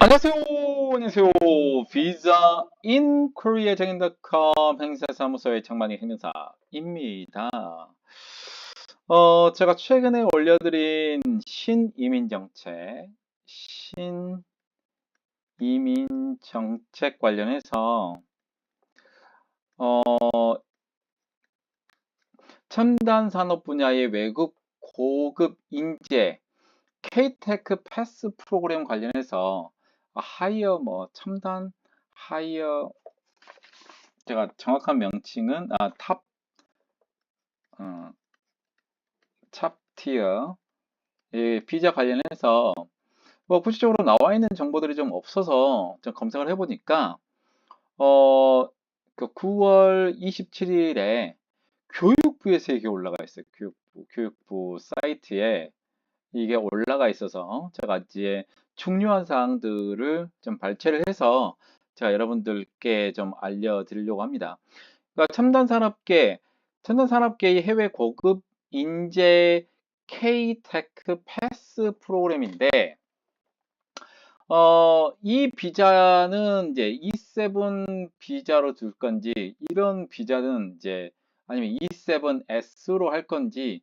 안녕하세요. 안녕하세요. 비자 인 코리아 정인닷컴 행사사무소의 창만이 행사입니다. 제가 최근에 올려드린 신이민 정책 관련해서 어, 첨단 산업 분야의 외국 고급 인재 K-테크 패스 프로그램 관련해서 하이어 첨단 하이어 제가 정확한 명칭은 어, 탑 티어 비자 관련해서 구체적으로 나와 있는 정보들이 좀 없어서 좀 검색을 해보니까 어, 그 9월 27일에 교육부에서 이게 올라가 있어요. 교육부 사이트에 이게 올라가 있어서 제가 이제 중요한 사항들을 좀 발췌를 해서 제가 여러분들께 좀 알려드리려고 합니다. 그러니까 첨단 산업계의 해외 고급 인재 K-테크 패스 프로그램인데, 이 비자는 이제 E7 비자로 둘 건지, 이런 비자는 이제, 아니면 E7S로 할 건지,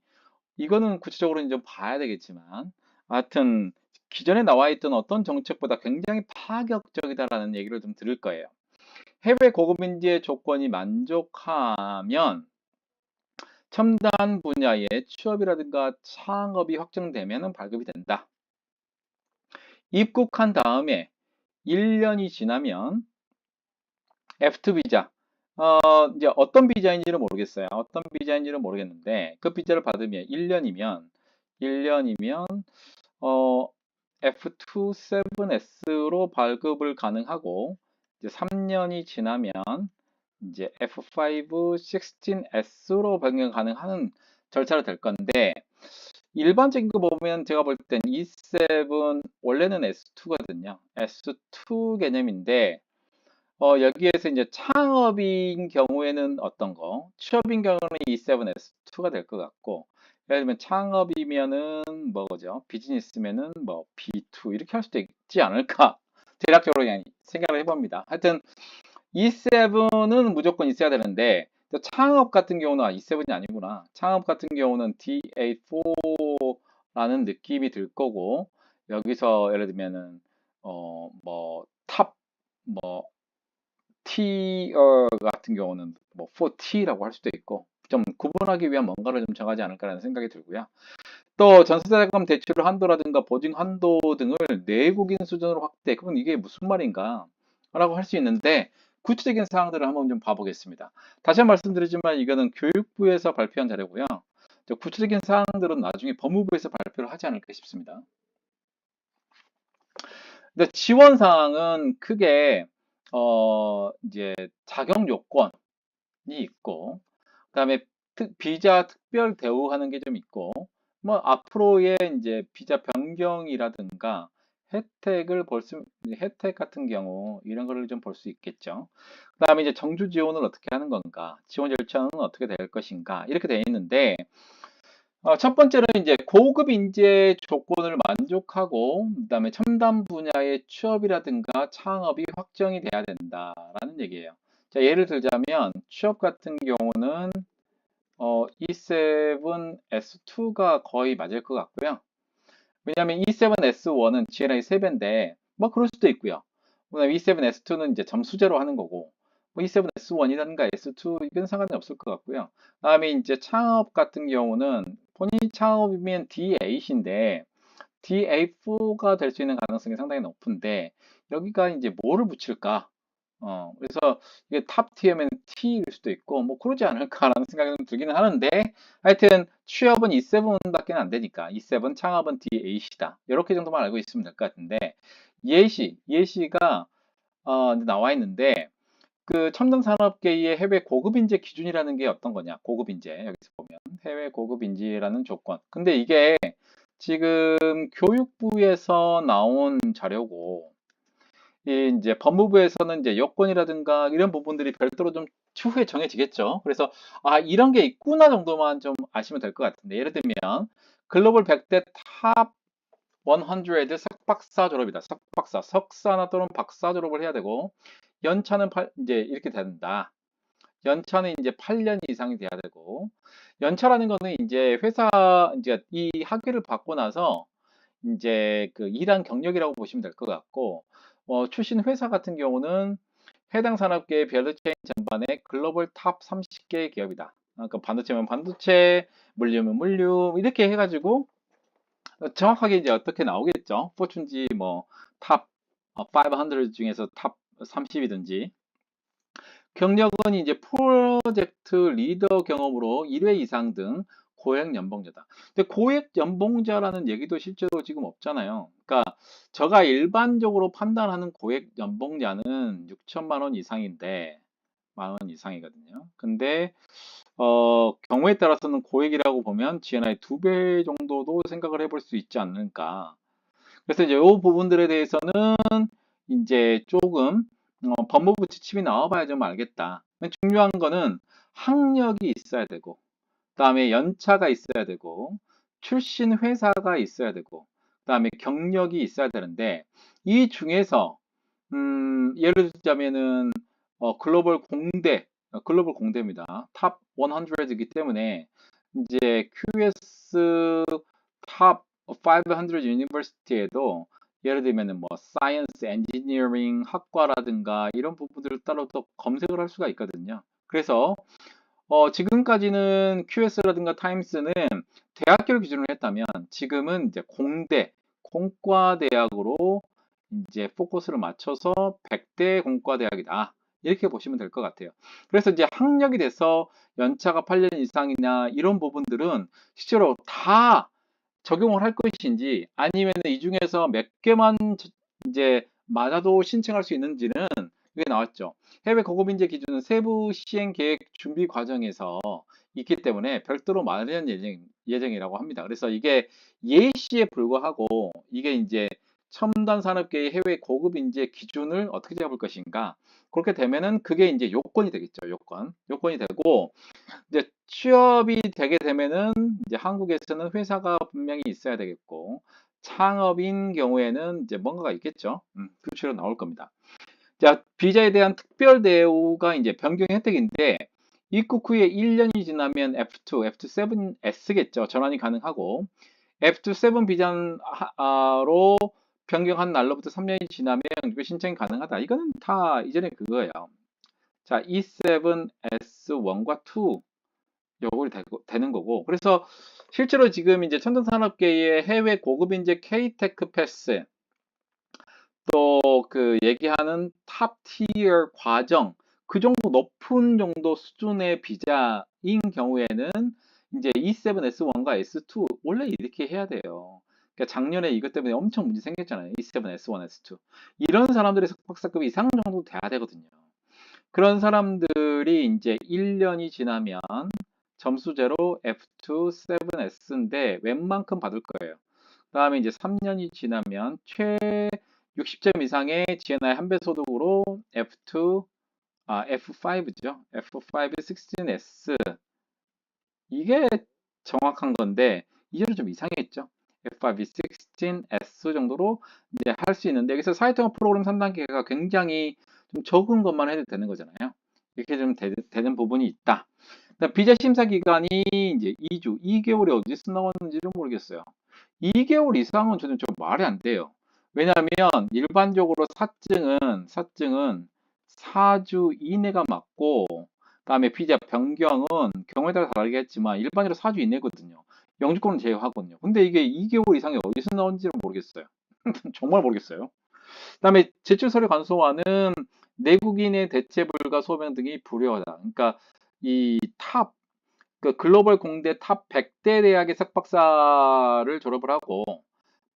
이거는 구체적으로 좀 봐야 되겠지만, 하여튼, 기존에 나와 있던 어떤 정책보다 굉장히 파격적이다라는 얘기를 좀 들을 거예요. 해외 고급 인재 조건이 만족하면 첨단 분야의 취업이라든가 창업이 확정되면 발급이 된다. 입국한 다음에 1년이 지나면 F2 비자, 이제 어떤 비자인지는 모르겠어요. 어떤 비자인지는 모르겠는데 그 비자를 받으면 1년이면 F2 7S로 발급을 가능하고 이제 3년이 지나면 이제 F5 16S로 변경 가능한 절차로 될 건데 일반적인 거 보면 제가 볼 땐 E7 원래는 S2거든요. S2 개념인데 여기에서 이제 창업인 경우에는 어떤 거, 취업인 경우는 E7 S2가 될 것 같고 예를 들면 창업이면은 뭐죠? 비즈니스면은 뭐 B2 이렇게 할 수도 있지 않을까? 대략적으로 그냥 생각을 해봅니다. 하여튼 E7은 무조건 있어야 되는데 창업 같은 경우는 E7이 아니구나. 창업 같은 경우는 DA4라는 느낌이 들 거고 여기서 예를 들면은 탑뭐 T어 같은 경우는 뭐 4T라고 할 수도 있고 좀 구분하기 위한 뭔가를 좀 정하지 않을까라는 생각이 들고요. 또 전세자금 대출 한도라든가 보증 한도 등을 내국인 수준으로 확대. 그건 이게 무슨 말인가? 라고 할 수 있는데 구체적인 사항들을 한번 좀 봐보겠습니다. 다시 한번 말씀드리지만 이거는 교육부에서 발표한 자료고요. 구체적인 사항들은 나중에 법무부에서 발표를 하지 않을까 싶습니다. 근데 지원 사항은 크게 이제 자격 요건이 있고 그다음에 비자 특별 대우하는 게 좀 있고 뭐 앞으로의 이제 비자 변경이라든가 혜택 같은 경우 이런 거를 좀 볼 수 있겠죠. 그다음에 이제 정주 지원을 어떻게 하는 건가, 지원 절차는 어떻게 될 것인가 이렇게 되어 있는데 첫 번째는 이제 고급 인재 조건을 만족하고 그다음에 첨단 분야의 취업이라든가 창업이 확정이 돼야 된다라는 얘기예요. 자, 예를 들자면 취업 같은 경우는 E7 S2가 거의 맞을 것 같고요. 왜냐하면 E7 S1은 GNI 3배인데 뭐 그럴 수도 있고요. 그다음에 E7 S2는 이제 점수제로 하는 거고 뭐 E7 S1이라든가 S2 이건 상관이 없을 것 같고요. 그다음에 이제 창업 같은 경우는 본인 창업이면 D8인데 DA4가 될 수 있는 가능성이 상당히 높은데 여기가 이제 뭐를 붙일까? 그래서 이게 탑 티어면 T일 수도 있고, 뭐 그러지 않을까라는 생각이 좀 들기는 하는데, 하여튼 취업은 E7밖에 안 되니까, E7 창업은 D8이다. 이렇게 정도만 알고 있으면 될 것 같은데, 예시가 나와 있는데, 그 첨단 산업계의 해외 고급 인재 기준이라는 게 어떤 거냐? 고급 인재 여기서 보면 해외 고급 인재라는 조건. 근데 이게 지금 교육부에서 나온 자료고, 이 이제 법무부에서는 이제 여권이라든가 이런 부분들이 별도로 좀 추후에 정해지겠죠. 그래서 이런 게 있구나 정도만 좀 아시면 될 것 같은데 예를 들면 글로벌 100대 탑 100 석박사 졸업이다. 석박사, 석사나 또는 박사 졸업을 해야 되고, 연차는 이제 이렇게 된다. 연차는 이제 8년 이상이 돼야 되고, 연차라는 거는 이제 회사, 이제 이 학위를 받고 나서 이제 그 일한 경력이라고 보시면 될 것 같고, 출신 회사 같은 경우는 해당 산업계의 밸류체인 전반의 글로벌 탑 30개 기업이다. 그러니까 반도체면 반도체, 물류면 물류, 이렇게 해가지고 정확하게 이제 어떻게 나오겠죠? 포춘지 뭐 탑 500 중에서 탑 30이든지. 경력은 이제 프로젝트 리더 경험으로 1회 이상 등 고액 연봉자다. 근데 고액 연봉자라는 얘기도 실제로 지금 없잖아요. 그러니까 제가 일반적으로 판단하는 고액 연봉자는 6천만 원 이상인데, 만 원 이상이거든요. 근데 경우에 따라서는 고액이라고 보면 GNI 2배 정도도 생각을 해볼 수 있지 않을까. 그래서 이제 이 부분들에 대해서는 이제 조금 법무부 지침이 나와봐야 좀 알겠다. 중요한 거는 학력이 있어야 되고, 그다음에 연차가 있어야 되고, 출신 회사가 있어야 되고, 그다음에 경력이 있어야 되는데, 이 중에서 예를 들자면은 글로벌 공대입니다. 탑 100이기 때문에 이제 QS 탑 500 유니버시티에도 예를 들면은 뭐 사이언스, 엔지니어링 학과라든가 이런 부분들을 따로 또 검색을 할 수가 있거든요. 그래서 지금까지는 QS라든가 타임스는 대학교를 기준으로 했다면 지금은 이제 공대, 공과대학으로 이제 포커스를 맞춰서 100대 공과대학이다. 이렇게 보시면 될 것 같아요. 그래서 이제 학력이 돼서 연차가 8년 이상이나 이런 부분들은 실제로 다 적용을 할 것인지 아니면 이 중에서 몇 개만 이제 맞아도 신청할 수 있는지는 이게 나왔죠. 해외 고급 인재 기준은 세부 시행 계획 준비 과정에서 있기 때문에 별도로 마련한 예정이라고 합니다. 그래서 이게 예시에 불과하고 이게 이제 첨단 산업계의 해외 고급 인재 기준을 어떻게 잡을 것인가? 그렇게 되면은 그게 이제 요건이 되겠죠. 요건이 되고 이제 취업이 되게 되면은 이제 한국에서는 회사가 분명히 있어야 되겠고 창업인 경우에는 이제 뭔가가 있겠죠. 수치로 나올 겁니다. 자, 비자에 대한 특별 대우가 이제 변경 혜택인데 입국 후에 1년이 지나면 F2, F7S겠죠. 전환이 가능하고 F7 비자로 변경한 날로부터 3년이 지나면 신청이 가능하다. 이거는 다 이전에 그거예요. 자, E7S1과 2 요걸이 되는 거고. 그래서 실제로 지금 이제 첨단산업계의 해외 고급 인재 K-테크 패스 또 그 얘기하는 탑 티어 과정 그 정도 높은 정도 수준의 비자인 경우에는 이제 E7S1과 S2 원래 이렇게 해야 돼요. 그러니까 작년에 이것 때문에 엄청 문제 생겼잖아요. E7S1, S2 이런 사람들의 석박사급 이상 정도 돼야 되거든요. 그런 사람들이 이제 1년이 지나면 점수제로 F2, 7S인데 웬만큼 받을 거예요. 그 다음에 이제 3년이 지나면 최 60점 이상의 GNI 한 배 소득으로 F5죠. F5 16S. 이게 정확한 건데, 이제는 좀 이상했죠. F5 16S 정도로 이제 할 수 있는데, 여기서 사회통합 프로그램 3단계가 굉장히 좀 적은 것만 해도 되는 거잖아요. 이렇게 좀 되는 부분이 있다. 비자 심사 기간이 이제 2주, 2개월이 어디서 나왔는지를 모르겠어요. 2개월 이상은 저는 좀 말이 안 돼요. 왜냐하면 일반적으로 사증은 4주 이내가 맞고, 그다음에 비자 변경은 경우에 따라 다르겠지만 일반적으로 4주 이내거든요. 영주권은 제외하거든요. 근데 이게 2개월 이상이 어디서 나온지를 모르겠어요. 정말 모르겠어요. 그다음에 제출 서류 간소화는 내국인의 대체 불가 소명 등이 불효하다. 그러니까 그 글로벌 공대 탑 100대 대학의 석박사를 졸업을 하고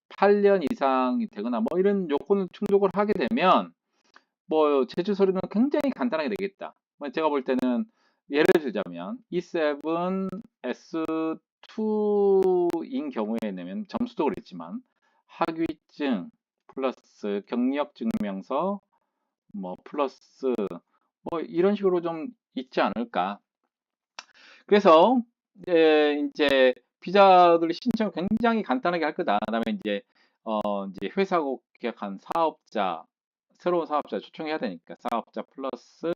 8년 이상이 되거나 뭐 이런 요건을 충족을 하게 되면 뭐 제출 서류는 굉장히 간단하게 되겠다. 뭐 제가 볼 때는 예를 들자면 E7 S2인 경우에 내면 점수도 그랬지만 학위증 플러스 경력증명서 뭐 플러스 뭐 이런 식으로 좀 있지 않을까. 그래서 이제 비자들 신청 굉장히 간단하게 할 거다. 그다음에 이제 이제 회사하고 계약한 사업자, 새로운 사업자 초청해야 되니까 사업자 플러스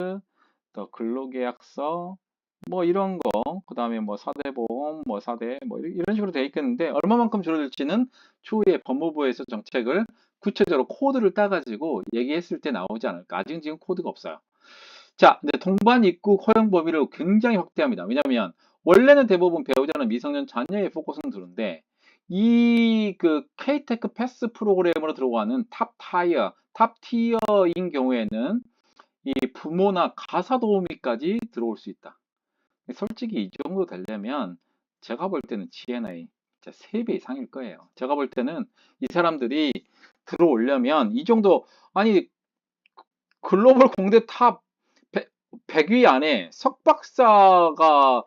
더 근로계약서 뭐 이런 거, 그 다음에 뭐 사대보험, 뭐 사대, 뭐 이런 식으로 돼 있겠는데 얼마만큼 줄어들지는 추후에 법무부에서 정책을 구체적으로 코드를 따가지고 얘기했을 때 나오지 않을까. 아직은 지금 코드가 없어요. 자, 근데 동반 입국 허용 범위를 굉장히 확대합니다. 왜냐하면 원래는 대부분 배우자는 미성년 자녀에 포커스는 두는데 이 그 K테크 패스 프로그램으로 들어가는 탑 티어인 경우에는 이 부모나 가사 도우미까지 들어올 수 있다. 솔직히 이 정도 되려면 제가 볼 때는 GNI 진짜 3배 이상일 거예요. 제가 볼 때는 이 사람들이 들어오려면 이 정도, 아니 글로벌 공대 탑 100위 안에 석박사가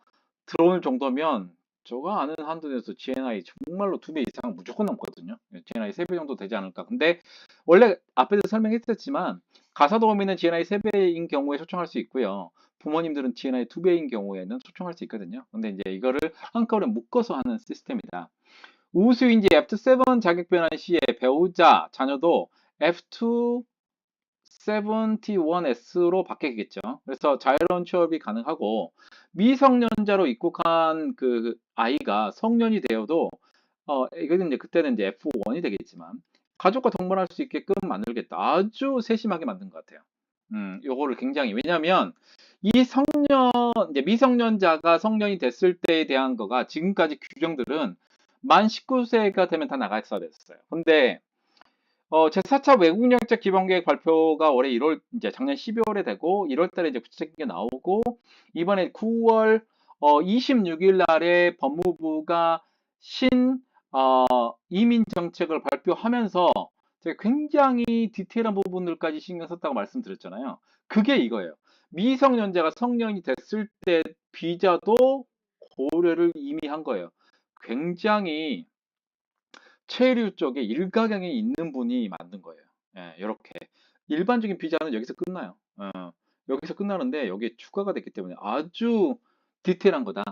들어올 정도면 저거 아는 한도 내에서 GNI 정말로 2배 이상 무조건 넘거든요. GNI 3배 정도 되지 않을까. 근데 원래 앞에서 설명했었지만 가사도우미는 GNI 3배인 경우에 초청할 수 있고요. 부모님들은 GNI 2배인 경우에는 초청할 수 있거든요. 근데 이제 이거를 한꺼번에 묶어서 하는 시스템이다. 우수인지 F7 자격 변환 시에 배우자, 자녀도 F2 71S로 바뀌겠죠. 그래서 자유로운 취업이 가능하고 미성년자로 입국한 그 아이가 성년이 되어도 이거는 이제 그때는 이제 F1이 되겠지만 가족과 동반할 수 있게끔 만들겠다. 아주 세심하게 만든 것 같아요. 요거를 굉장히 왜냐하면 이 이제 미성년자가 성년이 됐을 때에 대한 거가 지금까지 규정들은 만 19세가 되면 다 나가 있어야 됐어요. 근데 제4차 외국영장 기본계획 발표가 올해 1월, 이제 작년 12월에 되고, 1월 달에 이제 구체적인 게 나오고, 이번에 9월 26일 날에 법무부가 이민 정책을 발표하면서 제가 굉장히 디테일한 부분들까지 신경 썼다고 말씀드렸잖아요. 그게 이거예요. 미성년자가 성년이 됐을 때 비자도 고려를 이미 한 거예요. 굉장히 체류 쪽에 일가견이 있는 분이 만든 거예요. 예, 이렇게 일반적인 비자는 여기서 끝나요. 여기서 끝나는데 여기에 추가가 됐기 때문에 아주 디테일한 거다.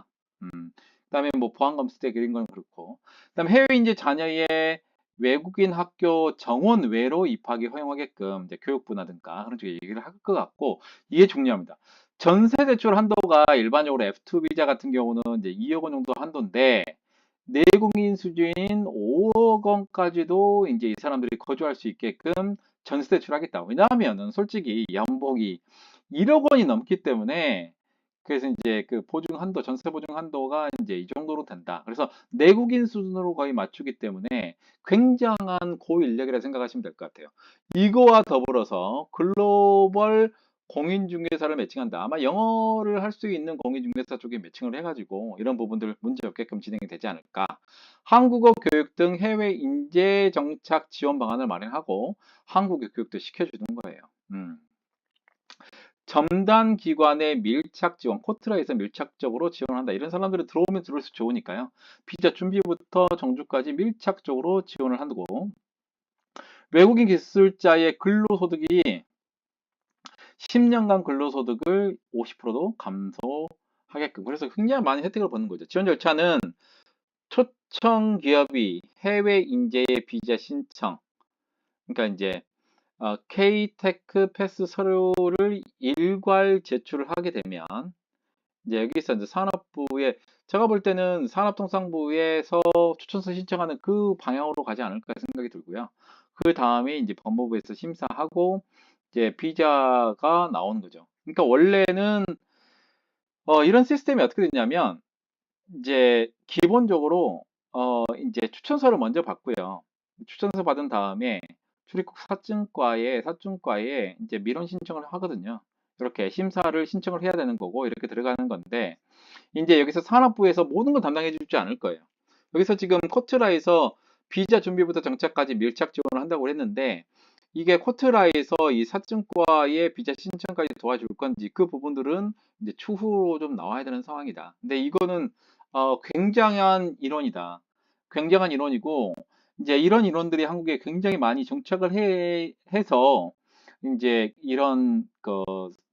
그다음에 뭐 보안검색 이런 건 그렇고, 그다음 해외 인재 자녀의 외국인 학교 정원 외로 입학이 허용하게끔 이제 교육부라든가 그런 쪽에 얘기를 할 것 같고, 이게 중요합니다. 전세 대출 한도가 일반적으로 F2 비자 같은 경우는 이제 2억 원 정도 한도인데 내국인 수준인 5억 원까지도 이제 이 사람들이 거주할 수 있게끔 전세 대출하겠다. 왜냐하면은 솔직히 연봉이 1억 원이 넘기 때문에 그래서 이제 그 보증 한도, 전세 보증 한도가 이제 이 정도로 된다. 그래서 내국인 수준으로 거의 맞추기 때문에 굉장한 고인력이라 생각하시면 될 것 같아요. 이거와 더불어서 글로벌 공인중개사를 매칭한다. 아마 영어를 할 수 있는 공인중개사 쪽에 매칭을 해가지고 이런 부분들 문제 없게끔 진행이 되지 않을까. 한국어 교육 등 해외 인재 정착 지원 방안을 마련하고 한국어 교육도 시켜주는 거예요. 첨단 기관의 밀착 지원, 코트라에서 밀착적으로 지원한다. 이런 사람들이 들어오면 들어올수록 좋으니까요. 비자 준비부터 정주까지 밀착적으로 지원을 하고, 외국인 기술자의 근로소득이 10년간 근로소득을 50%도 감소하게끔. 그래서 굉장히 많은 혜택을 받는 거죠. 지원 절차는 초청 기업이 해외 인재의 비자 신청, 그러니까 이제 K테크 패스 서류를 일괄 제출을 하게 되면 이제 여기서 이제 산업부에 제가 볼 때는 산업통상부에서 추천서 신청하는 그 방향으로 가지 않을까 생각이 들고요. 그 다음에 이제 법무부에서 심사하고 이제 비자가 나오는 거죠. 그러니까 원래는 이런 시스템이 어떻게 되냐면 이제 기본적으로 이제 추천서를 먼저 받고요. 추천서 받은 다음에 출입국 사증과에 이제 민원 신청을 하거든요. 이렇게 심사를 신청을 해야 되는 거고 이렇게 들어가는 건데 이제 여기서 산업부에서 모든 걸 담당해 주지 않을 거예요. 여기서 지금 코트라에서 비자 준비부터 정착까지 밀착 지원을 한다고 했는데 이게 코트라에서 이 사증과의 비자 신청까지 도와줄 건지 그 부분들은 이제 추후로 좀 나와야 되는 상황이다. 근데 이거는 굉장한 인원이다. 굉장한 인원이고 이제 이런 인원들이 한국에 굉장히 많이 정착을 해서 이제 이런 그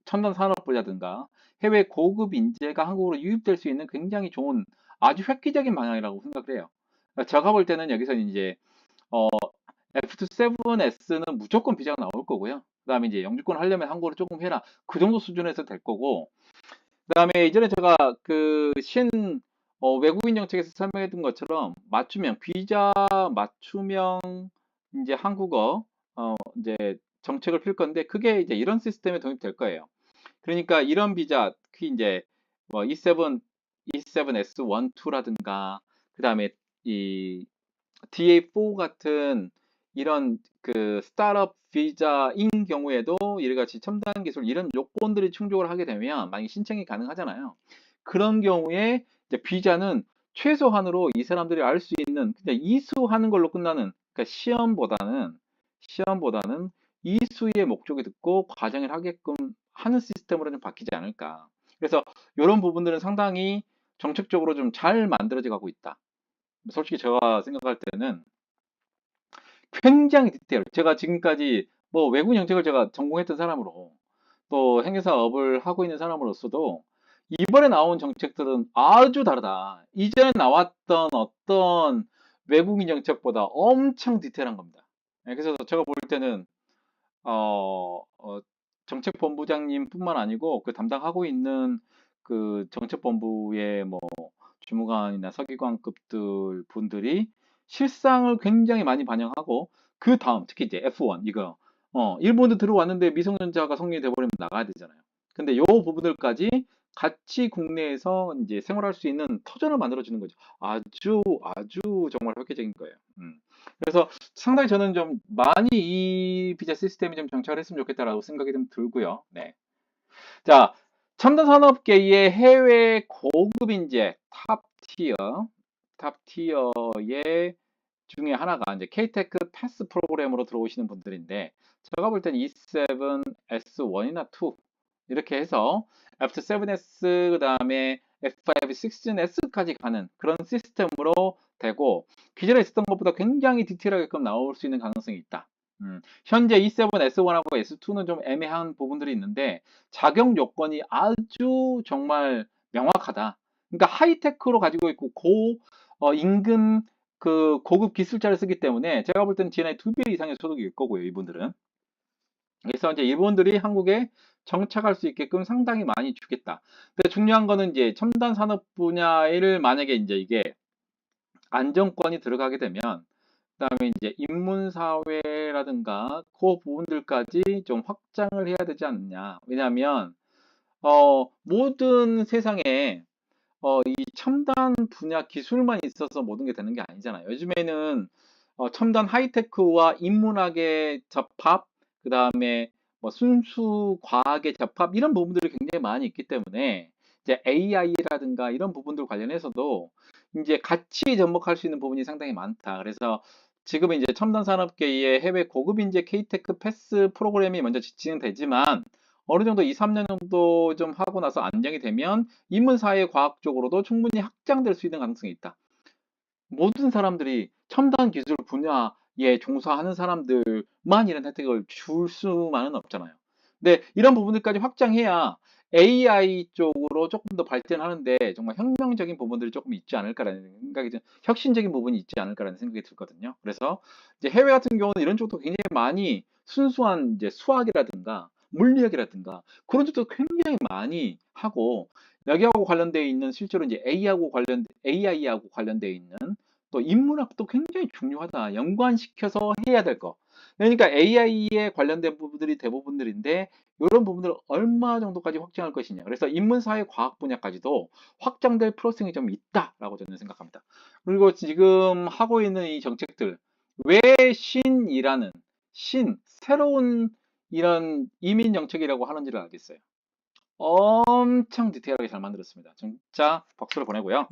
첨단 산업부라든가 해외 고급 인재가 한국으로 유입될 수 있는 굉장히 좋은 아주 획기적인 방향이라고 생각을 해요. 제가 볼 때는 여기서 이제 F7S는 무조건 비자가 나올 거고요. 그 다음에 이제 영주권 하려면 한국어를 조금 해라. 그 정도 수준에서 될 거고. 그 다음에 이전에 제가 외국인 정책에서 설명했던 것처럼 맞춤형, 비자 맞춤형 이제 한국어, 이제 정책을 필 건데 그게 이제 이런 시스템에 도입될 거예요. 그러니까 이런 비자, 특히 이제 뭐 E7S1, 2라든가, 그 다음에 이 DA4 같은 이런 그 스타트업 비자인 경우에도 이래같이 첨단 기술 이런 요건들이 충족을 하게 되면 만약에 신청이 가능하잖아요. 그런 경우에 이제 비자는 최소한으로 이 사람들이 알 수 있는 그냥 이수하는 걸로 끝나는 그러니까 시험보다는 이수의 목적이 듣고 과정을 하게끔 하는 시스템으로 좀 바뀌지 않을까. 그래서 이런 부분들은 상당히 정책적으로 좀 잘 만들어져 가고 있다. 솔직히 제가 생각할 때는 굉장히 디테일. 제가 지금까지 뭐 외국 정책을 제가 전공했던 사람으로 또 행사업을 하고 있는 사람으로서도 이번에 나온 정책들은 아주 다르다. 이전에 나왔던 어떤 외국인 정책보다 엄청 디테일한 겁니다. 그래서 제가 볼 때는 어, 어, 정책본부장님뿐만 아니고 그 담당하고 있는 그 정책본부의 뭐 주무관이나 서기관급들 분들이 실상을 굉장히 많이 반영하고 그 다음 특히 이제 F1 이거 일본도 들어왔는데 미성년자가 성인이 돼버리면 나가야 되잖아요. 근데 요 부분들까지 같이 국내에서 이제 생활할 수 있는 터전을 만들어주는 거죠. 아주 아주 정말 획기적인 거예요. 그래서 상당히 저는 좀 많이 이 비자 시스템이 좀 정착을 했으면 좋겠다라고 생각이 좀 들고요. 네. 자, 첨단 산업계의 해외 고급 인재 탑 티어의 중에 하나가 이제 K-테크 패스 프로그램으로 들어오시는 분들인데 제가 볼 때는 E7, S1이나 2 이렇게 해서 F7S 그다음에 F5, 16S까지 가는 그런 시스템으로 되고 기존에 있었던 것보다 굉장히 디테일하게끔 나올 수 있는 가능성이 있다. 현재 E7, S1하고 S2는 좀 애매한 부분들이 있는데 자격 요건이 아주 정말 명확하다. 그러니까 하이테크로 가지고 있고 임금 그 고급 기술자를 쓰기 때문에 제가 볼 때는 GNI 2배 이상의 소득일 거고요, 이분들은. 그래서 이제 이분들이 한국에 정착할 수 있게끔 상당히 많이 주겠다. 근데 중요한 거는 이제 첨단 산업 분야를 만약에 이제 이게 안정권이 들어가게 되면 그다음에 이제 인문사회라든가 그 부분들까지 좀 확장을 해야 되지 않느냐. 왜냐하면 모든 세상에 이 첨단 분야 기술만 있어서 모든 게 되는 게 아니잖아요. 요즘에는 첨단 하이테크와 인문학의 접합, 그 다음에 뭐 순수 과학의 접합 이런 부분들이 굉장히 많이 있기 때문에 이제 AI라든가 이런 부분들 관련해서도 이제 같이 접목할 수 있는 부분이 상당히 많다. 그래서 지금 이제 첨단 산업계의 해외 고급 인재 K-테크 패스 프로그램이 먼저 진행되지만 어느 정도 2, 3년 정도 좀 하고 나서 안정이 되면 인문사회 과학 쪽으로도 충분히 확장될 수 있는 가능성이 있다. 모든 사람들이 첨단 기술 분야에 종사하는 사람들만 이런 혜택을 줄 수만은 없잖아요. 근데 이런 부분들까지 확장해야 AI 쪽으로 조금 더 발전하는데 정말 혁명적인 부분들이 조금 있지 않을까라는 생각이 혁신적인 부분이 있지 않을까라는 생각이 들거든요. 그래서 이제 해외 같은 경우는 이런 쪽도 굉장히 많이 순수한 이제 수학이라든가 물리학이라든가 그런 쪽도 굉장히 많이 하고 여기하고 관련되어 있는 실제로 이제 AI하고 관련되어 있는 또 인문학도 굉장히 중요하다. 연관시켜서 해야 될 거. 그러니까 AI에 관련된 부분들이 대부분들인데 이런 부분들을 얼마 정도까지 확장할 것이냐. 그래서 인문사회 과학 분야까지도 확장될 프로세싱이 좀 있다라고 저는 생각합니다. 그리고 지금 하고 있는 이 정책들 왜 신이라는 새로운 이런 이민 정책이라고 하는지를 알겠어요. 엄청 디테일하게 잘 만들었습니다. 진짜 박수를 보내고요.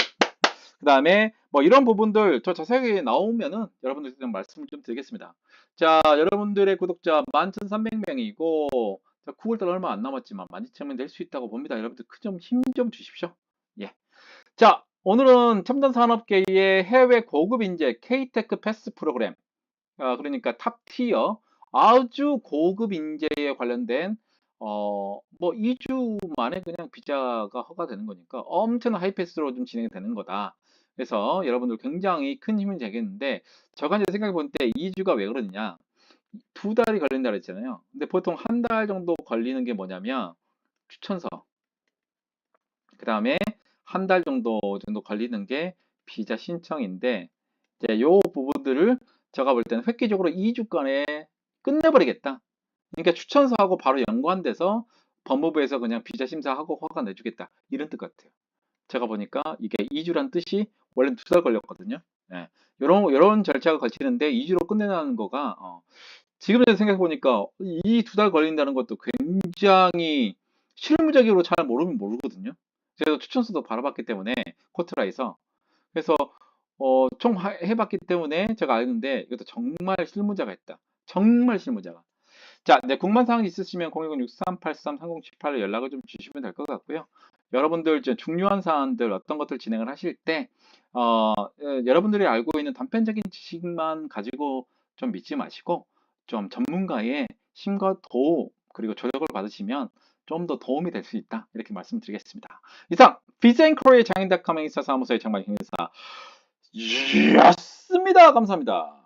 그 다음에 뭐 이런 부분들 더 자세하게 나오면은 여러분들께 좀 말씀을 좀 드리겠습니다. 자, 여러분들의 구독자 11,300명이고 9월달 얼마 안 남았지만 12,000명 될 수 있다고 봅니다. 여러분들 큰 좀 힘 좀 주십시오. 예. 자, 오늘은 첨단 산업계의 해외 고급 인재 K-테크 패스 프로그램 그러니까 탑 티어 아주 고급 인재에 관련된 뭐 2주 만에 그냥 비자가 허가되는 거니까 엄청난 하이패스로 좀 진행이 되는 거다. 그래서 여러분들 굉장히 큰 힘이 되겠는데 제가 이제 생각해 볼 때 2주가 왜 그러느냐 2달이 걸린다 그랬잖아요. 근데 보통 한 달 정도 걸리는 게 뭐냐면 추천서 그 다음에 한 달 정도 걸리는 게 비자 신청인데 이제 요 부분들을 제가 볼 때는 획기적으로 2주간에 끝내버리겠다. 그러니까 추천서하고 바로 연관돼서 법무부에서 그냥 비자 심사하고 허가 내주겠다. 이런 뜻 같아요. 제가 보니까 이게 2주란 뜻이 원래 2달 걸렸거든요. 예. 요런 절차가 거치는데 2주로 끝내는 거가 지금 생각해 보니까 이 2달 걸린다는 것도 굉장히 실무적으로 잘 모르면 모르거든요. 제가 추천서도 받아봤기 때문에 코트라에서 그래서 총 해봤기 때문에 제가 아는데 이것도 정말 실무자가 있다. 정말 실무자가. 자, 네, 궁금한 사항이 있으시면 010-6383-3078로 연락을 좀 주시면 될 것 같고요. 여러분들 이제 중요한 사안들 어떤 것들 진행을 하실 때 여러분들이 알고 있는 단편적인 지식만 가지고 좀 믿지 마시고 좀 전문가의 심과 도움 그리고 조력을 받으시면 좀 더 도움이 될 수 있다 이렇게 말씀드리겠습니다. 이상 비즈앤크로의 장인닷컴 행사사무소의 장말 행사 였습니다. 감사합니다.